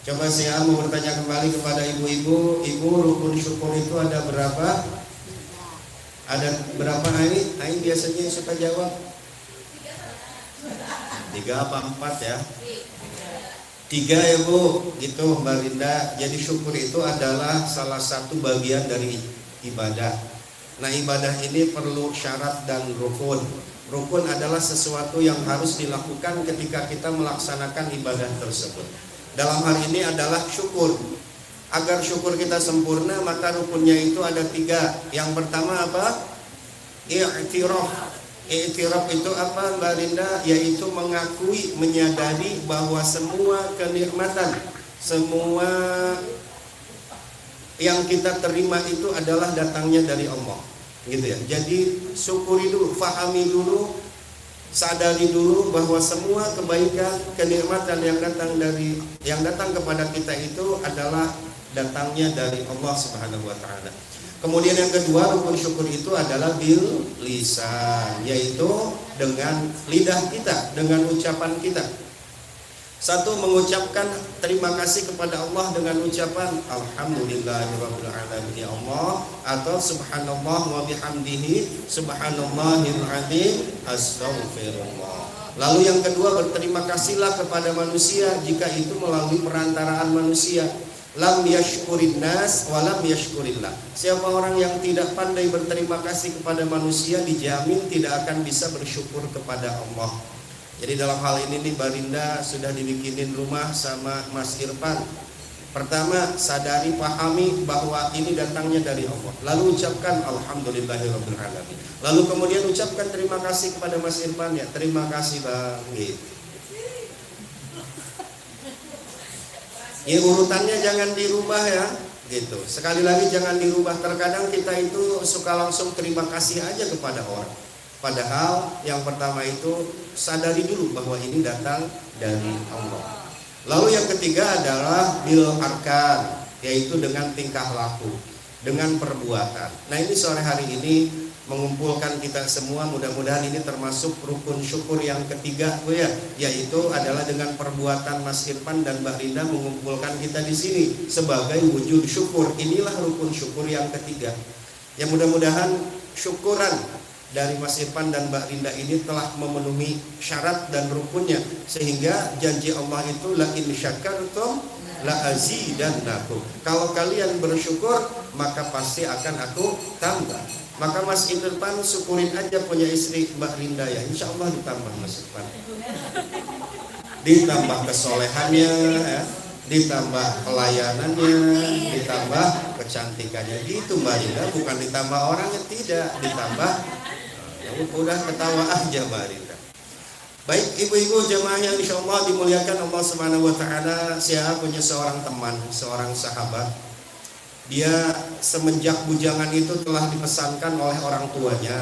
Coba saya mau bertanya kembali kepada ibu-ibu, ibu rukun syukur itu ada berapa? Ada berapa ini? Ini biasanya yang suka jawab 3 apa 4 ya? 3 ya Bu, gitu Mbak Linda. Jadi syukur itu adalah salah satu bagian dari ibadah. Nah ibadah ini perlu syarat dan rukun. Rukun adalah sesuatu yang harus dilakukan ketika kita melaksanakan ibadah tersebut. Dalam hal ini adalah syukur. Agar syukur kita sempurna maka rukunnya itu ada 3. Yang pertama apa? I'tiraf. I'tiraf itu apa Mbak Linda? Yaitu mengakui, menyadari bahwa semua kenikmatan, semua yang kita terima itu adalah datangnya dari Allah, gitu ya. Jadi syukuri dulu, fahami dulu, sadari dulu bahwa semua kebaikan, kenikmatan yang datang kepada kita itu adalah datangnya dari Allah Subhanahu wa taala. Kemudian yang kedua, rukun syukur itu adalah bil lisan, yaitu dengan lidah kita, dengan ucapan kita. Satu, mengucapkan terima kasih kepada Allah dengan ucapan alhamdulillahirabbil alamin ya Allah, atau subhanallah wa bihamdihi subhanallahil azim astaghfirullah. Lalu yang kedua, berterima kasihlah kepada manusia jika itu melalui perantaraan manusia. Lam yashkurin nas wa lam yashkurillah. Siapa orang yang tidak pandai berterima kasih kepada manusia dijamin tidak akan bisa bersyukur kepada Allah. Jadi dalam hal ini nih Barinda sudah dibikinin rumah sama Mas Irfan. Pertama, sadari, pahami bahwa ini datangnya dari Allah. Lalu ucapkan alhamdulillahirabbil alamin. Lalu kemudian ucapkan terima kasih kepada Mas Irfan ya. Terima kasih Bang gitu. Ya urutannya jangan dirubah ya, gitu. Sekali lagi jangan dirubah. Terkadang kita itu suka langsung terima kasih aja kepada orang. Padahal yang pertama itu sadari dulu bahwa ini datang dari Allah. Lalu yang ketiga adalah bil arkan, yaitu dengan tingkah laku, dengan perbuatan. Nah ini sore hari ini mengumpulkan kita semua, mudah-mudahan ini termasuk rukun syukur yang ketiga Bu ya, yaitu adalah dengan perbuatan Mas Irfan dan Mbak Rinda mengumpulkan kita di sini sebagai wujud syukur. Inilah rukun syukur yang ketiga. Ya mudah-mudahan syukuran dari Mas Irfan dan Mbak Rinda ini telah memenuhi syarat dan rukunnya, sehingga janji Allah itu la in syakartum la azidannakum. Kalau kalian bersyukur maka pasti akan aku tambah. Maka Mas Irfan syukurin aja punya istri Mbak Rinda ya, insya Allah ditambah Mas Irfan. Ditambah kesolehannya ya, ditambah pelayanannya, ditambah kecantikannya. Gitu Mbak Rinda, bukan ditambah orangnya, tidak, ditambah. Ya udah ketawa aja Mbak Rinda. Baik ibu-ibu jemaah yang insya Allah dimuliakan Allah Subhanahu wa taala, saya punya seorang teman, seorang sahabat. Dia semenjak bujangan itu telah dipesankan oleh orang tuanya,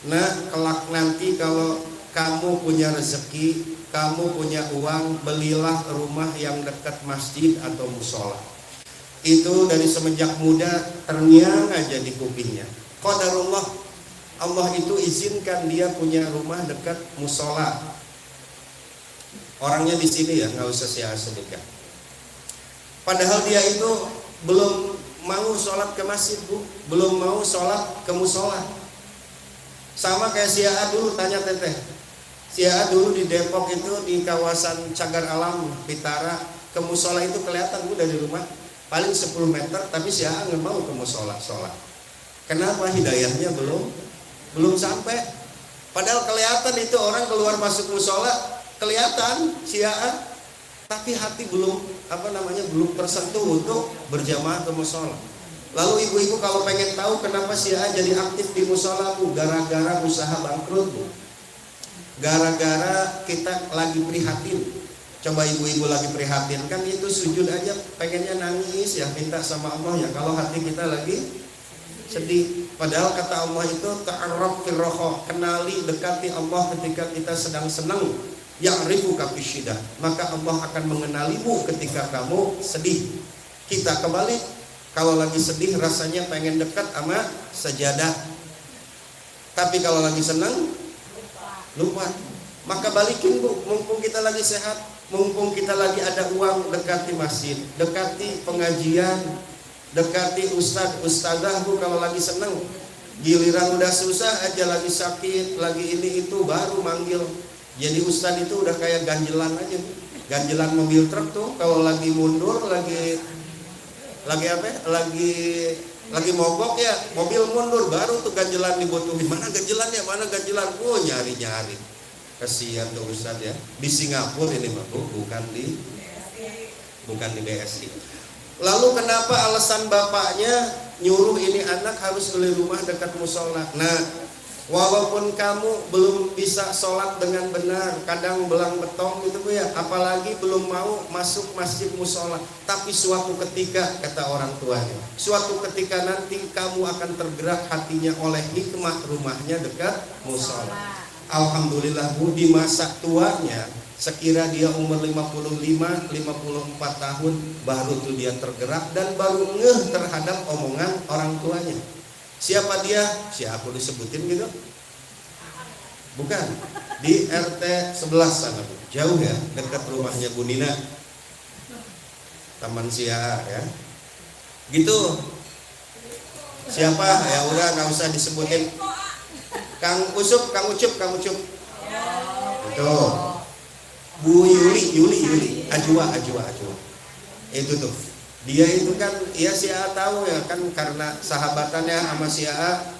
nah kelak nanti kalau kamu punya rezeki, kamu punya uang, belilah rumah yang dekat masjid atau musola. Itu dari semenjak muda terngiang aja di kupingnya. Qadarullah, Allah itu izinkan dia punya rumah dekat musola. Orangnya di sini ya, nggak usah saya sebutkan. Padahal dia itu belum mau sholat ke masjid Bu, belum mau sholat ke musola. Sama kayak si A dulu, tanya teteh. Si A dulu di Depok itu di kawasan Cagar Alam Pitara, ke musola itu kelihatan Bu dari rumah paling 10 meter, tapi si A nggak mau ke musola sholat. Kenapa? Hidayahnya belum sampai. Padahal kelihatan itu orang keluar masuk musola, kelihatan si A, tapi hati belum belum tersentuh untuk berjamaah ke musola. Lalu ibu-ibu kalau pengen tahu kenapa si A jadi aktif di musola Bu, gara-gara usaha bangkrut Bu. Gara-gara kita lagi prihatin. Coba ibu-ibu lagi prihatin, kan itu sujud aja pengennya nangis ya, minta sama Allah ya kalau hati kita lagi sedih. Padahal kata Allah itu ta'arraf fir raha, kenali, dekati Allah ketika kita sedang senang. Ya'rifuka fisyidah, maka Allah akan mengenalimu ketika kamu sedih. Kita kebalik, kalau lagi sedih rasanya pengen dekat sama sajadah, tapi kalau lagi senang lupa. Maka balikin Bu, mumpung kita lagi sehat, Mumpung kita lagi ada uang, dekati masjid, dekati pengajian, dekati ustadz, ustadzahku kalau lagi seneng. Giliran udah susah aja, lagi sakit, lagi ini itu, baru manggil. Jadi ustadz itu udah kayak ganjelan aja, ganjelan mobil truk tuh. Kalau lagi mundur, lagi apa? Lagi mogok ya, mobil mundur, baru tuh ganjelan dibutuhin. Mana ganjelannya? Mana ganjelan? Oh, nyari-nyari. Kasihan tuh ustadz ya. Di Singapura ini mah, bukan di BSI. Lalu kenapa alasan bapaknya nyuruh ini anak harus beli rumah dekat musola? Nah, walaupun kamu belum bisa sholat dengan benar, kadang belang betong gitu Bu ya, apalagi belum mau masuk masjid musola, tapi suatu ketika, kata orang tuanya, suatu ketika nanti kamu akan tergerak hatinya oleh hikmah rumahnya dekat musola. Alhamdulillah Bu, di masa tuanya, sekira dia umur 55-54 tahun, baru tuh dia tergerak dan baru ngeh terhadap omongan orang tuanya. Siapa dia? Si aku disebutin gitu? Bukan. Di RT 11 sana Bu, jauh ya, dekat rumahnya Bu Nina, Taman Sia ya. Gitu. Siapa? Ya udah nggak usah disebutin. Kang Ucup. Itu Bu Yuli, Ajwa. Itu tuh. Dia itu kan, ya si A tahu ya kan, karena sahabatannya sama si A,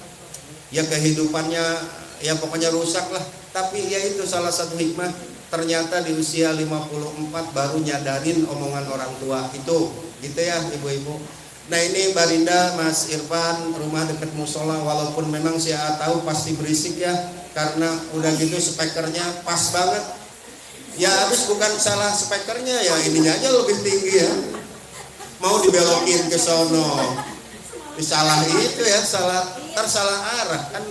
ya kehidupannya ya pokoknya rusak lah. Tapi ya itu salah satu hikmah, ternyata di usia 54 baru nyadarin omongan orang tua itu. Gitu ya ibu-ibu. Nah ini Barinda, Mas Irfan, rumah dekat musola, walaupun memang si A tahu pasti berisik ya, karena udah gitu speakernya pas banget. Ya habis bukan salah speakernya, ya ininya aja lebih tinggi ya. Mau dibelokin ke sono, salah itu ya, salah arah kan.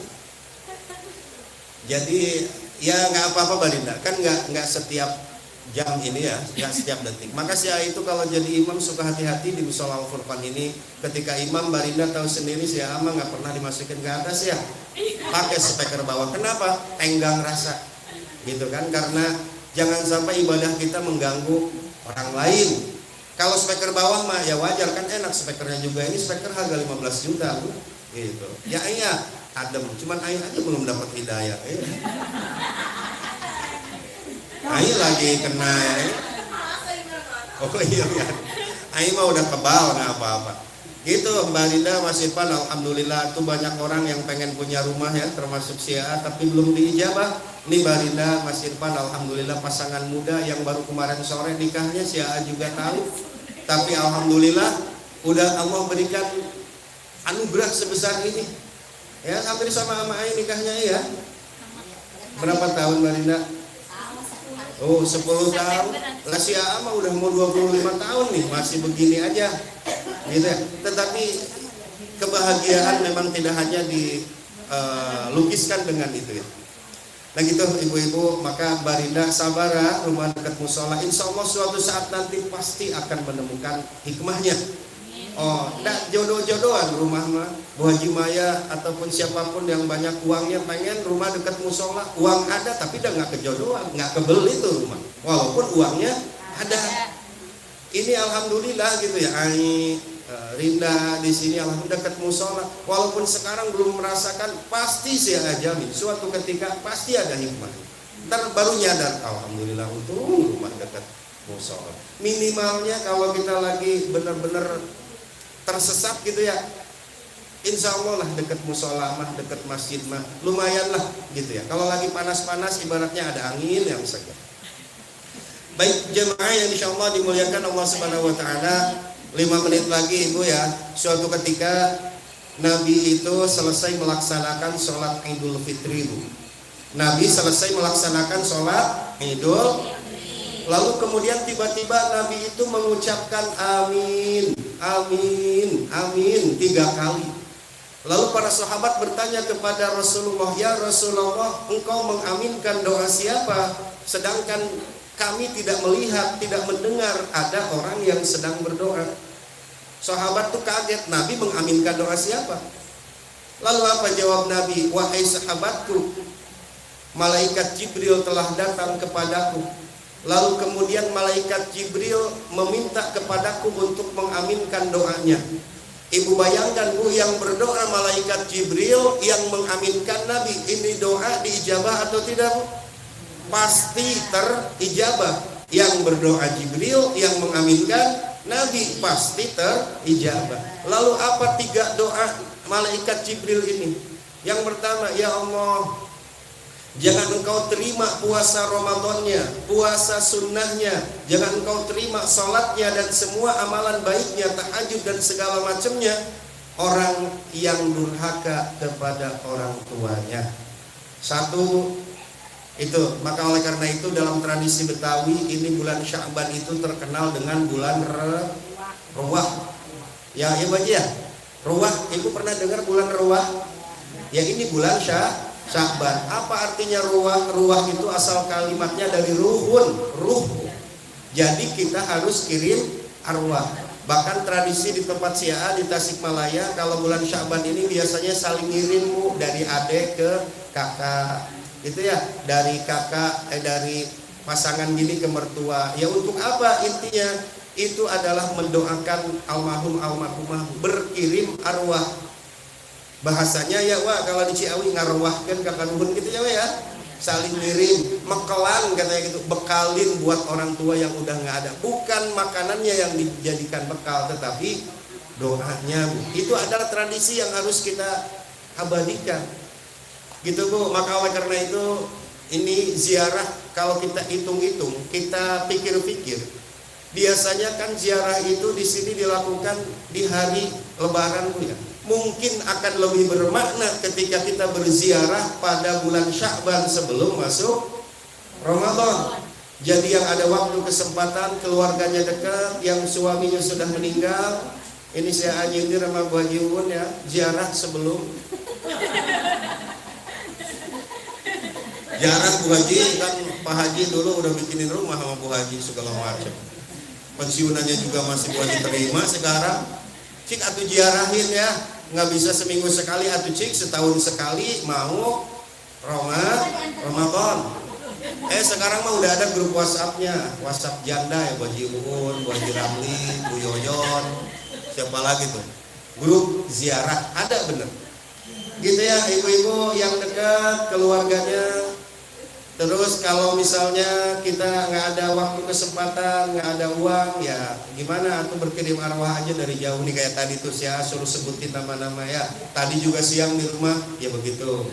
Jadi ya nggak apa-apa Barinda, kan nggak setiap jam ini ya, nggak setiap detik. Maka si A itu kalau jadi imam suka hati-hati di musola Al-Furqan ini. Ketika imam, Barinda tahu sendiri si A mah nggak pernah dimasukin ke atas ya, pakai speaker bawah. Kenapa? Tenggang rasa, gitu kan? Karena jangan sampai ibadah kita mengganggu orang lain. Kalau speaker bawah mah ya wajar kan, enak speakernya juga. Ini speaker harga 15 juta gitu. Ya iya, adem. Cuman ayah aja belum dapat hidayah. Aing lagi kena ya. Oh iya kan. Aing mah udah kebal nggak apa-apa. Gitu Mbak Linda, Mas Irfan, alhamdulillah tuh banyak orang yang pengen punya rumah ya, termasuk Sia, tapi belum diijabah. Nih Mbak Linda, Mas Irfan, alhamdulillah pasangan muda yang baru kemarin sore nikahnya, Sia juga tahu. Tapi alhamdulillah udah Allah berikan anugerah sebesar ini. Ya, hampir sama Aing nikahnya ya. Berapa tahun Mbak Linda? Oh 10 tahun. Lah si A mah udah mau 25 tahun nih, masih begini aja gitu ya. Tetapi kebahagiaan memang tidak hanya dilukiskan dengan itu ya. Nah gitu ibu-ibu, maka Barinda sabar ya, rumah dekat musola, insya Allah suatu saat nanti pasti akan menemukan hikmahnya. Oh, enggak jodoh-jodohan rumah mah. Bu Haji Maya ataupun siapapun yang banyak uangnya pengen rumah dekat musola, uang ada tapi udah nggak kejodohan, nggak kebeli tuh rumah. Walaupun uangnya ada. Ini alhamdulillah gitu ya. Rinda di sini alhamdulillah dekat musola. Walaupun sekarang belum merasakan, pasti saya jamin suatu ketika pasti ada hikmah. Ntar baru nyadar, alhamdulillah untuk rumah dekat musola. Minimalnya kalau kita lagi benar-benar tersesat gitu ya, insya Allah lah dekat musola mah, dekat masjid mah lumayan lah gitu ya. Kalau lagi panas-panas ibaratnya ada angin yang segar. Baik jemaah yang insya Allah dimuliakan Allah Subhanahu Wa Taala, 5 menit lagi ibu ya. Suatu ketika Nabi itu selesai melaksanakan sholat Idul Fitri. Nabi selesai melaksanakan sholat Idul, lalu kemudian tiba-tiba Nabi itu mengucapkan amin, amin, amin 3 kali. Lalu para sahabat bertanya kepada Rasulullah, ya Rasulullah, engkau mengaminkan doa siapa? Sedangkan kami tidak melihat, tidak mendengar ada orang yang sedang berdoa. Sahabat tuh kaget, Nabi mengaminkan doa siapa? Lalu apa jawab Nabi? Wahai sahabatku, malaikat Jibril telah datang kepadaku Lalu kemudian malaikat Jibril meminta kepadaku untuk mengaminkan doanya. Ibu bayangkan Bu, yang berdoa malaikat Jibril, yang mengaminkan Nabi. Ini doa diijabah atau tidak Bu? Pasti terijabah. Yang berdoa Jibril, yang mengaminkan Nabi, pasti terijabah. Lalu apa 3 doa malaikat Jibril ini? Yang pertama, ya Allah, jangan engkau terima puasa Ramadannya, puasa sunnahnya, jangan engkau terima salatnya dan semua amalan baiknya, tahajud dan segala macamnya, orang yang durhaka kepada orang tuanya. Satu itu. Maka oleh karena itu dalam tradisi Betawi ini bulan Sya'ban itu terkenal dengan bulan Ruwah. Ya, ya Baji ya. Ruwah, Ibu pernah dengar bulan Ruwah? Ya, ini bulan Sya'ban. Apa artinya ruwah? Ruwah itu asal kalimatnya dari ruhun, ruh. Jadi kita harus kirim arwah. Bahkan tradisi di tempat Syiah di Tasikmalaya, kalau bulan Sya'ban ini biasanya saling ngirim Bu, dari adik ke kakak. Itu ya, dari kakak dari pasangan gini ke mertua. Ya untuk apa intinya? Itu adalah mendoakan almarhumah berkirim arwah. Bahasanya ya wah, kalau di Ciawi ngarwahkan kakak nuhun gitu ya, saling ngirim, mekelan katanya gitu, bekalin buat orang tua yang udah nggak ada. Bukan makanannya yang dijadikan bekal, tetapi doanya. Itu adalah tradisi yang harus kita abadikan. Gitu Bu. Maka oleh karena itu ini ziarah, kalau kita hitung-hitung, kita pikir-pikir, biasanya kan ziarah itu di sini dilakukan di hari Lebaran Bu ya. Mungkin akan lebih bermakna ketika kita berziarah pada bulan Sya'ban sebelum masuk Ramadan. Jadi yang ada waktu kesempatan, keluarganya dekat, yang suaminya sudah meninggal, ini saya nyindir sama Bu Haji Uun ya, ziarah sebelum ziarah Bu Haji. Kan Pak Haji dulu udah bikinin rumah sama Bu Haji segala macam. Pensiunannya juga masih buat diterima. Sekarang cik atuh ziarahin ya, nggak bisa seminggu sekali atuh cik, setahun sekali mau Ramadan. Sekarang mah udah ada grup WhatsAppnya, WhatsApp janda ya, Bu Haji Uun, Bu Haji Ramli, Bu Yoyon, siapa lagi tuh, grup ziarah ada bener. Gitu ya ibu-ibu yang dekat keluarganya. Terus kalau misalnya kita nggak ada waktu kesempatan, nggak ada uang, ya gimana? Aku berkirim arwah aja dari jauh nih, kayak tadi tuh saya suruh sebutin nama-nama ya. Tadi juga siang di rumah, ya begitu.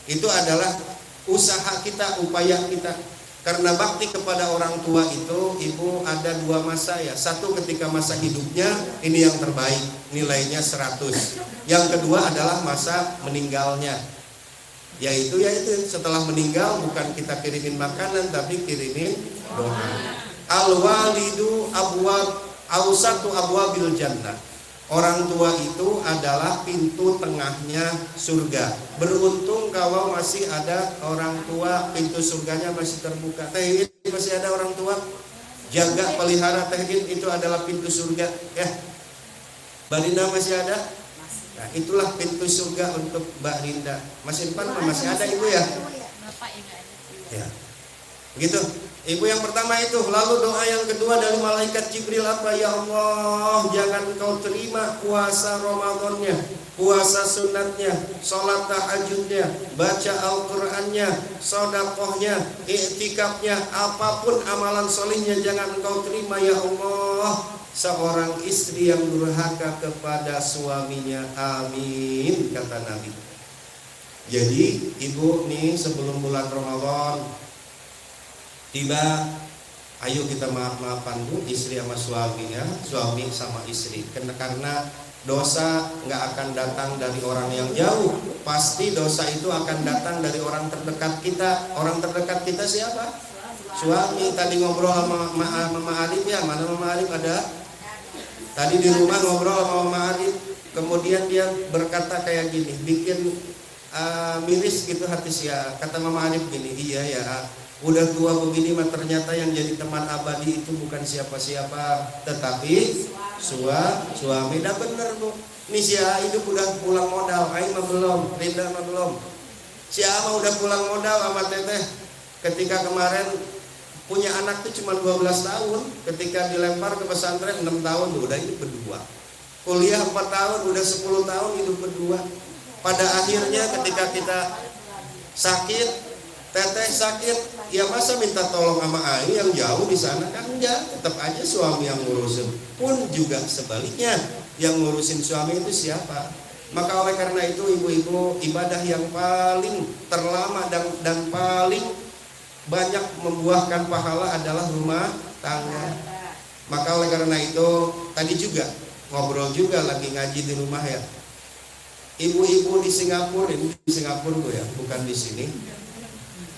Itu adalah usaha kita, upaya kita. Karena bakti kepada orang tua itu, ibu ada 2 masa ya. Satu ketika masa hidupnya, ini yang terbaik, nilainya 100. Yang kedua adalah masa meninggalnya. Yaitu setelah meninggal bukan kita kirimin makanan, tapi kirimin doa. Al-walidu awsatu abwabil jannah. Orang tua itu adalah pintu tengahnya surga. Beruntung kalau masih ada orang tua, pintu surganya masih terbuka. Teh masih ada orang tua, jaga pelihara teh itu adalah pintu surga ya. Balinda masih ada. Nah, itulah pintu surga untuk Mbak Rinda. Mas Irfan masih ada ibu ya? Ya. Begitu. Ibu yang pertama itu. Lalu doa yang kedua dari malaikat Jibril apa? Ya Allah, jangan Engkau terima puasa Ramadannya, puasa sunatnya, sholat tahajudnya, baca Al-Qur'annya, sodakohnya, iktikafnya, apapun amalan solihnya jangan Engkau terima ya Allah. Seorang istri yang durhaka kepada suaminya, amin, kata Nabi. Jadi ibu nih sebelum bulan Ramadan tiba, ayo kita maaf-maafan Bu, istri sama suami ya, suami sama istri. Karena dosa nggak akan datang dari orang yang jauh, pasti dosa itu akan datang dari orang terdekat kita. Orang terdekat kita siapa? Suami. Tadi ngobrol sama Mama Arif ya, mana Mama Arif ada? Tadi di rumah ngobrol sama Mama Arif, kemudian dia berkata kayak gini, bikin miris gitu hati saya. Kata Mama Arif gini, iya ya, udah tua begini mah ternyata yang jadi teman abadi itu bukan siapa-siapa, tetapi suami. Dah bener Bu, ini si hidup udah pulang modal, Aing mah belum, Rinda mah belum. Si mah udah pulang modal sama teteh. Ketika kemarin punya anak tuh cuma 12 tahun, ketika dilempar ke pesantren 6 tahun udah hidup berdua. Kuliah 4 tahun udah 10 tahun hidup berdua. Pada akhirnya ketika kita sakit, teteh sakit, ya masa minta tolong sama ai yang jauh di sana kan enggak, tetap aja suami yang ngurusin. Pun juga sebaliknya, yang ngurusin suami itu siapa? Maka oleh karena itu ibu-ibu, ibadah yang paling terlama dan paling banyak membuahkan pahala adalah rumah tangga. Maka oleh karena itu tadi juga ngobrol juga lagi ngaji di rumah ya. Ibu-ibu di Singapura, ini di Singapura tuh ya, bukan di sini.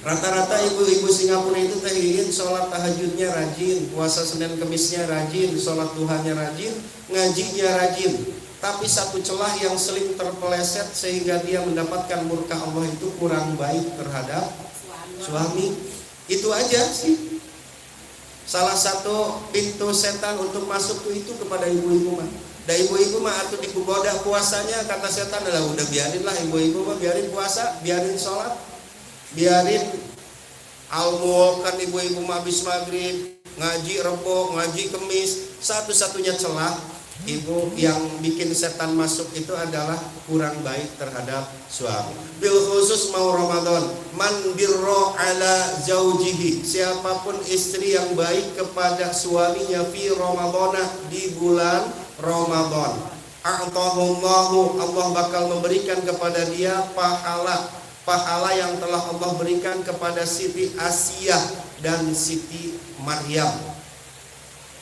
Rata-rata ibu-ibu Singapura itu tehin sholat tahajudnya rajin, puasa Senin Kemisnya rajin, sholat duhanya rajin, ngajinya rajin. Tapi satu celah yang sering terpeleset sehingga dia mendapatkan murka Allah itu kurang baik terhadap suami. Itu aja sih. Salah satu pintu setan untuk masuk itu kepada ibu-ibu mah. Dan ibu-ibu mah atau digoda puasanya, kata setan adalah udah biarin lah ibu-ibu mah, biarin puasa, biarin sholat, biarin almuwakan ibu-ibu mah habis maghrib, ngaji rebo, ngaji kemis. Satu-satunya celah ibu yang bikin setan masuk itu adalah kurang baik terhadap suami. Bil khusus mau Ramadan, man birro ala zaujihi, siapapun istri yang baik kepada suaminya fi Ramadana, di bulan Ramadan, a'tahullahu, Allah bakal memberikan kepada dia pahala yang telah Allah berikan kepada Siti Asiyah dan Siti Maryam.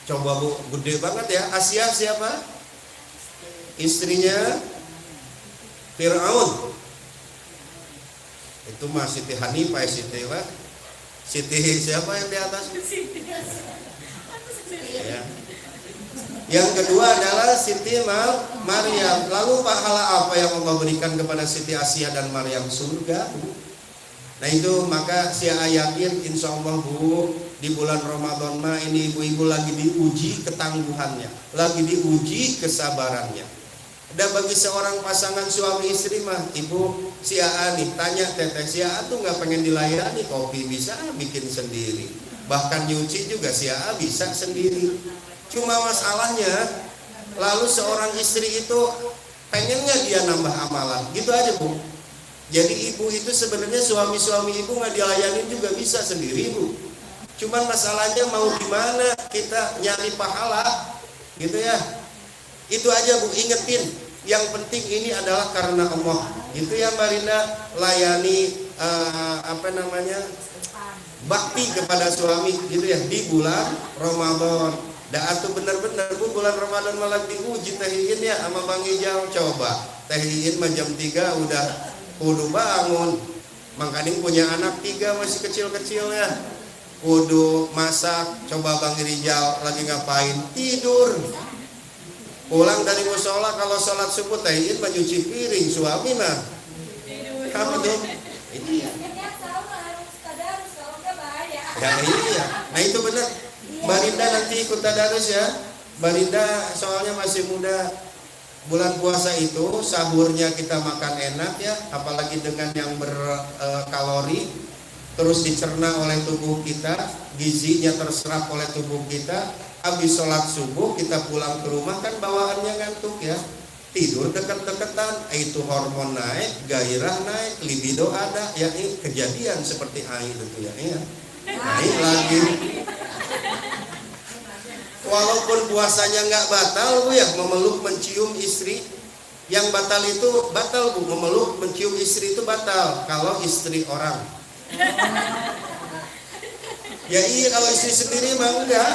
Coba Bu, gede banget ya. Asia siapa? Istrinya Fir'aun. Itu mah Siti Hanifah, Siti apa? Siti siapa yang di atas? Ya. Yang kedua adalah Siti Maryam. Lalu pahala apa yang Allah berikan kepada Siti Asia dan Maryam? Surga. Nah itu maka saya yakin insya Allah Bu, di bulan Ramadan mah ini ibu-ibu lagi diuji ketangguhannya, lagi diuji kesabarannya. Dan bagi seorang pasangan suami istri mah, ibu si Aa nih tanya teteh, si Aa tuh nggak pengen dilayani, kopi bisa bikin sendiri, bahkan nyuci juga si Aa bisa sendiri. Cuma masalahnya, lalu seorang istri itu pengennya dia nambah amalan, gitu aja Bu. Jadi ibu itu sebenarnya suami-suami ibu nggak dilayani juga bisa sendiri Bu. Cuman masalahnya mau gimana kita nyari pahala, gitu ya. Itu aja Bu, ingetin. Yang penting ini adalah karena Allah. Gitu ya Mbak Rinda, layani bakti kepada suami, gitu ya di bulan Ramadan. Dan atau benar-benar Bu, bulan Ramadan malah diuji tehin ya sama Bang Ijal. Coba tehin mah jam 3 udah kudu bangun, makanya punya anak 3 masih kecil-kecil ya, kudu masak. Coba Bang Rijal lagi ngapain? Tidur. Pulang dari musola kalau sholat subuh tahin nyuci piring, suami mah kamu tuh iya. Ya iya. Nah itu benar. Mbak Rinda nanti ikut tadarus ya. Mbak Rinda soalnya masih muda. Bulan puasa itu sahurnya kita makan enak ya, apalagi dengan yang berkalori, terus dicerna oleh tubuh kita, gizinya terserap oleh tubuh kita. Habis sholat subuh kita pulang ke rumah kan bawaannya ngantuk ya, tidur deket-deketan, itu hormon naik, gairah naik, libido ada, ya ini kejadian seperti air itu ya, naik lagi. Walaupun puasanya nggak batal Bu ya, memeluk mencium istri. Yang batal itu batal Bu, memeluk mencium istri itu batal kalau istri orang. Ya iya, kalau istri sendiri mah enggak.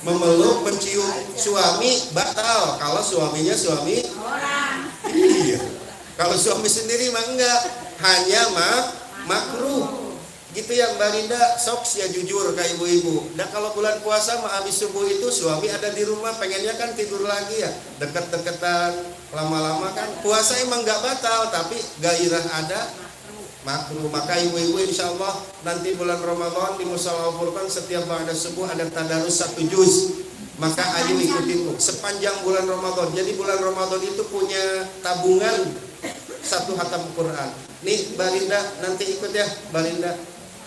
Memeluk mencium suami batal kalau suaminya suami orang. Iya. Kalau suami sendiri mah enggak, hanya makruh. Gitu ya Mbak Rinda, sok ya jujur ke ibu-ibu. Dan kalau bulan puasa mah habis subuh itu suami ada di rumah, pengennya kan tidur lagi ya, deket-deketan, lama-lama kan. Puasa emang nggak batal, tapi gairah ada, makruh. Maka ibu-ibu insya Allah nanti bulan Ramadan di Mushola Al-Furqan setiap ba'da subuh ada tadarus 1 juz. Maka ayo ikutin Bu, sepanjang bulan Ramadan. Jadi bulan Ramadan itu punya tabungan 1 khatam Quran. Nih Mbak Rinda nanti ikut ya Mbak Rinda.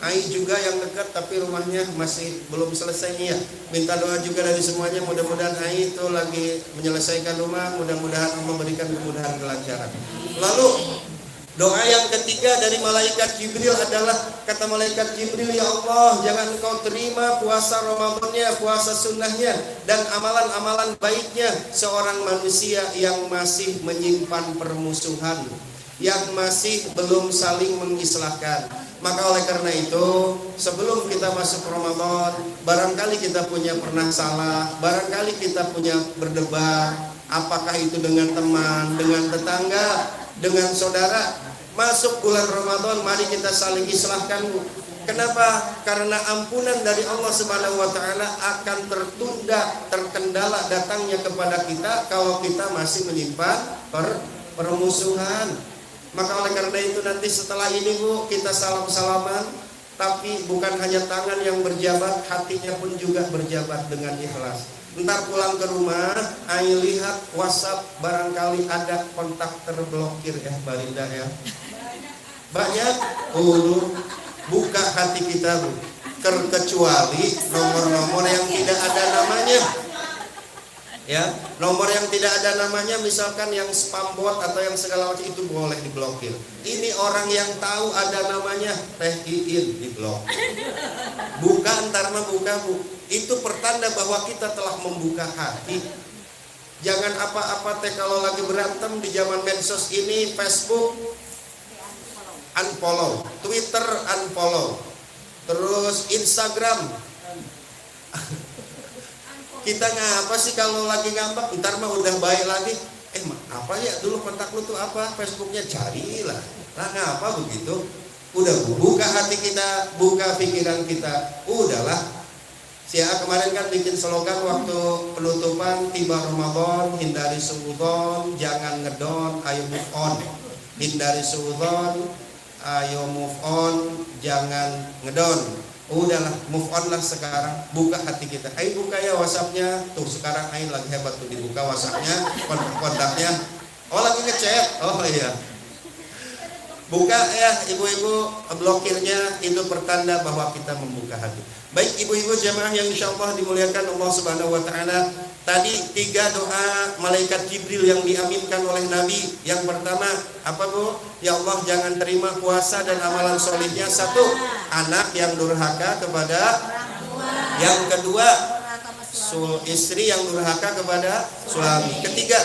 Ai juga yang dekat tapi rumahnya masih belum selesai nih ya. Minta doa juga dari semuanya, mudah-mudahan Ai itu lagi menyelesaikan rumah, mudah-mudahan Allah memberikan kemudahan kelancaran. Lalu doa yang ketiga dari malaikat Jibril adalah, kata malaikat Jibril, ya Allah, jangan Engkau terima puasa Ramadannya, puasa sunnahnya, dan amalan-amalan baiknya seorang manusia yang masih menyimpan permusuhan, yang masih belum saling mengislahkan. Maka oleh karena itu, sebelum kita masuk Ramadan, barangkali kita punya pernah salah, barangkali kita punya berdebat, apakah itu dengan teman, dengan tetangga, dengan saudara. Masuk bulan Ramadan, mari kita saling islahkan. Kenapa? Karena ampunan dari Allah Subhanahu wa taala akan tertunda, terkendala datangnya kepada kita kalau kita masih menyimpan permusuhan. Maka oleh karena itu nanti setelah ini Bu, kita salam-salaman, tapi bukan hanya tangan yang berjabat, hatinya pun juga berjabat dengan ikhlas. Ntar pulang ke rumah, Ai lihat WhatsApp, barangkali ada kontak terblokir ya Barinda ya. Banyak, buka hati kita Bu, terkecuali nomor-nomor yang tidak ada namanya. Ya, nomor yang tidak ada namanya, misalkan yang spam bot atau yang segala macam, itu boleh diblokir. Ini orang yang tahu ada namanya, Teh Iin, diblok. Buka ntar mah buka Bu. Itu pertanda bahwa kita telah membuka hati. Jangan apa-apa teh kalau lagi berantem di zaman medsos ini, Facebook unfollow, Twitter unfollow, terus Instagram. Kita ngapa sih kalau lagi ngambek, ntar mah udah baik lagi. Apa ya dulu kontak lu tuh apa? Facebooknya carilah. Lah ngapa begitu? Udah buka hati kita, buka pikiran kita. Udahlah. Kemarin kan bikin slogan waktu penutupan, tiba Ramadan, hindari suudzon, jangan ngedon, ayo move on. Hindari suudzon, ayo move on, jangan ngedon. Udahlah, move on lah sekarang. Buka hati kita. Ai buka ya WhatsAppnya. Tuh sekarang Ai lagi hebat tuh, dibuka WhatsAppnya, kontaknya. Oh lagi ngechat. Oh iya. Buka ya ibu-ibu, blokirnya, itu pertanda bahwa kita membuka hati. Baik ibu-ibu jamaah yang insyaallah dimuliakan Allah Subhanahu wa taala. Tadi 3 doa malaikat Jibril yang diaminkan oleh Nabi. Yang pertama apa Bu? Ya Allah, jangan terima puasa dan amalan solihnya. 1, anak yang durhaka kepada orang tua. Yang kedua, istri yang durhaka kepada suami. Ketiga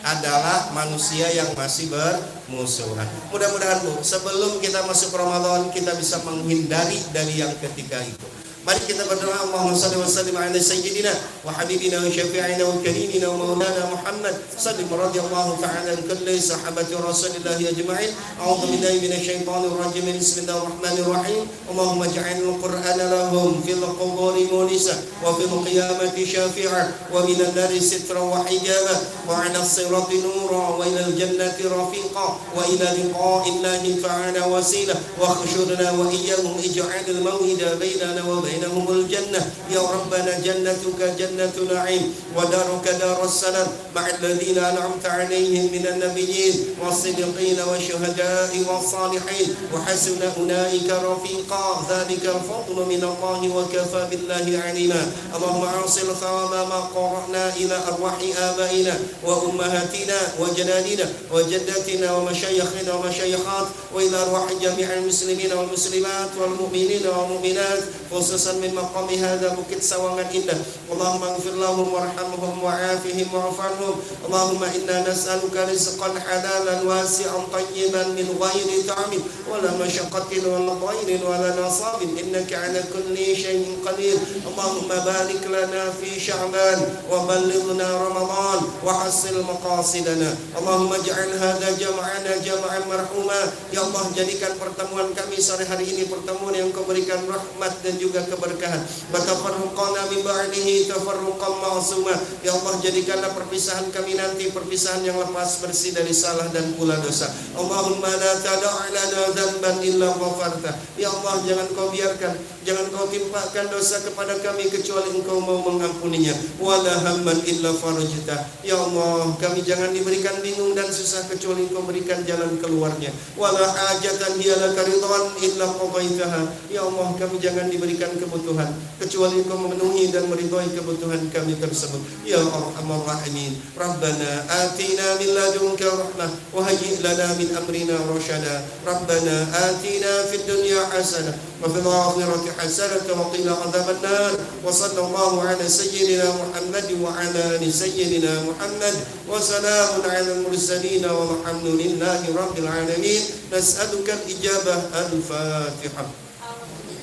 adalah manusia yang masih bermusuhan. Mudah-mudahan Bu, sebelum kita masuk Ramadan, kita bisa menghindari dari yang ketiga itu. Mari kita berdoa. Allahumma shalli wa sallim ala sayyidina wa habibina wa syafi'ina wa karimina wa maulana Muhammad sallim radhiyallahu ta'ala an kulli sahabati Rasulillah ajma'in. A'udzu billahi minasyaitonir rajim. Bismillahirrahmanirrahim. Allahumma ij'alil qur'ana lahum fil quburi munisa wa fil qiyamati syafi'a wa minan nari sitra wa hijaba wa 'ala sirati nura wa ila al-jannati rafiqa wa ila liqa'illahi ta'ala wasila wa khushurna wa iyyahum ij'alil maw'ida bainana wa بينهم الجنة يا ربنا جنتك جنة نعيم ودارك دار السلام مع الذين أنعمت عليهم من النبيين والصديقين والشهداء والصالحين وحسن أولئك رفيقا ذلك الفضل من الله وكفى بالله عليما اللهم أرسل ثواب ما قرأنا إلى أرواح آبائنا وأمهاتنا وجدادنا وجداتنا ومشايخنا ومشايخات وإلى أرواح جميع المسلمين والمسلمات والمؤمنين والمؤمنات خصوصا من مقام هذا بukit Sawangan indah. Allahumma ighfir lahum warhamhum wa'afihim wa'fu anhum. Allahumma inna nas'aluka rizqan halalan wasi'an tayyiban min ghairi ta'min wala mashaqqatin wala dhairin wala nasabin innaka 'ala kulli shay'in qadir. Allahumma barik lana fi Sya'ban wa ballighna Ramadan wa hassil maqasidana. Allahumma ij'al hadha jam'ana jam'an marhuma. Ya Allah, jadikan pertemuan kami sore hari ini pertemuan yang Kau berikan rahmat dan juga keberkahan. Batafarruqana min ba'dihi tafarruqan ma'suma. Ya Allah, jadikanlah perpisahan kami nanti perpisahan yang lepas bersih dari salah dan pula dosa. Allahumma la tada'lana dzanban illa ghafarta. Ya Allah, jangan Kau biarkan Jangan kau timpakan dosa kepada kami kecuali engkau mau mengampuninya. Wala hamman illa farajta. Ya Allah, kami jangan diberikan bingung dan susah kecuali engkau berikan jalan keluarnya. Wala hajatan hiya laka ridwan illa qadaitaha. Ya Allah, kami jangan diberikan kebutuhan kecuali engkau memenuhi dan meridhai kebutuhan kami tersebut. Ya Arhamar Rahimin. Rabbana atina min ladunka rahmah wa hayyi lana min amrina rasyada. Rabbana atina fid dunya hasanah wa fil akhirati hasanah wa qina adzabannar. Wa sallallahu ala sayyidina Muhammad wa ala ali sayyidina Muhammad wa salamun ala al-mursalin walhamdulillahi rabbil alamin. Nas'aluka al-ijabah. Al-Fatihah.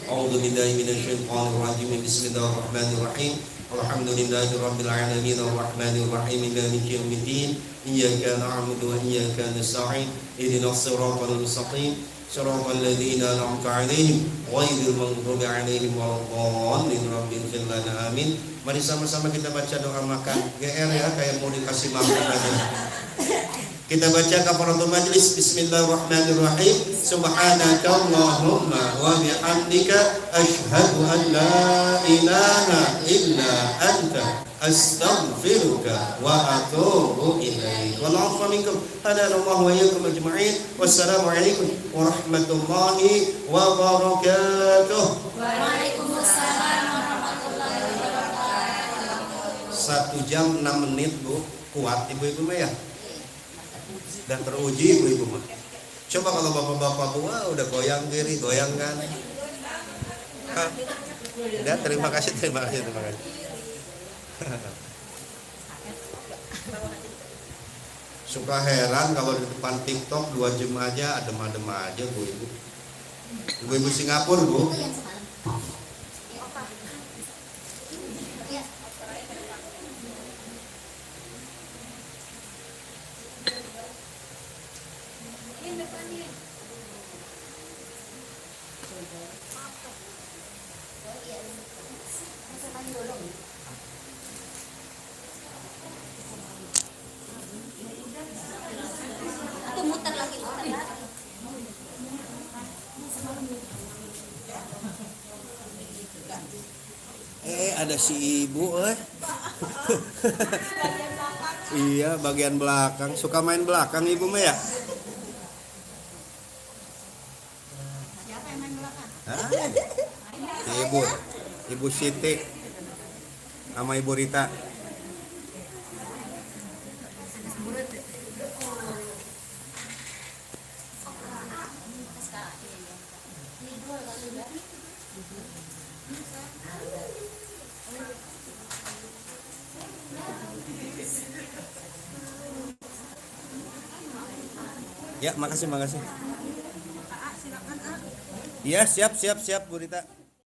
A'udzu billahi minasy syaithanir rajim. Bismillahir rahim. Alhamdulillahi rabbil alamin arrahmanir rahim maliki yaumiddin. Iyyaka na'budu wa iyyaka nasta'in. Ihdinas siratal mustaqim. Siratal ladzina an'amta 'alaihim ghairil maghdubi 'alaihim waladdallin. Rabbil lana amin. Mari sama-sama kita baca doa makan GR ya, kayak mau dikasih makan aja. Kita baca kafaratul majlis. Bismillahirrahmanirrahim. Subhanaka Allahumma wa bihamdika asyhadu an la ilaha illa anta astaghfiruka wa atubu ilaik. Wal 'afwa minkum. Hadanallahu wa iyyakum ajma'in. Wassalamu alaikum warahmatullahi wabarakatuh. Waalaikumsalam warahmatullahi wabarakatuh. 1 jam 6 menit Bu. Kuat ibu-ibu mah ya? Dan teruji ibu-ibu mah. Coba kalau bapak-bapak buah udah goyang kiri, goyang kan. Udah, terima kasih. Suka heran kalau di depan TikTok 2 jam aja adem-adem aja bu ibu. Ibu-ibu Singapura bu. Aku muter lagi. Ada si ibu Iya, bagian belakang. Suka main belakang ibu mah ya? Siapa yang main belakang? Ibu Siti sama Ibu Rita. Ya, makasih. Iya, siap Bu Rita.